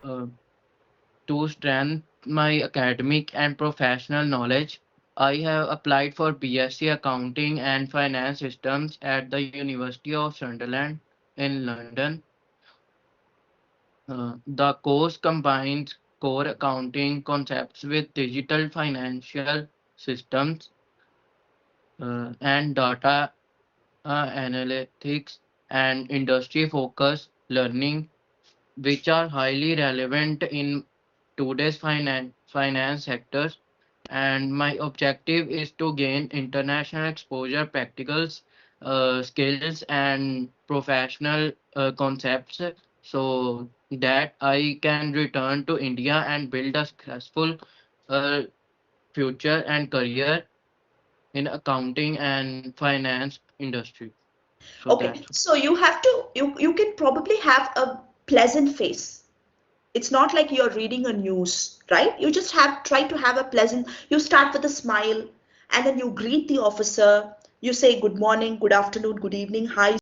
Uh, to strengthen my academic and professional knowledge, I have applied for BSc Accounting and Finance Systems at the University of Sunderland in London. The course combines core accounting concepts with digital financial systems and data analytics and industry focused learning, which are highly relevant in today's finance sectors. And my objective is to gain international exposure, practicals, skills, and professional concepts, so that I can return to India and build a successful uh, future and career in accounting and finance industry. So Okay, that's so you have to, you can probably have a pleasant face. It's not like you're reading a news, right? You just have try to have a pleasant, you start with a smile and then you greet the officer. You say good morning, good afternoon, good evening, hi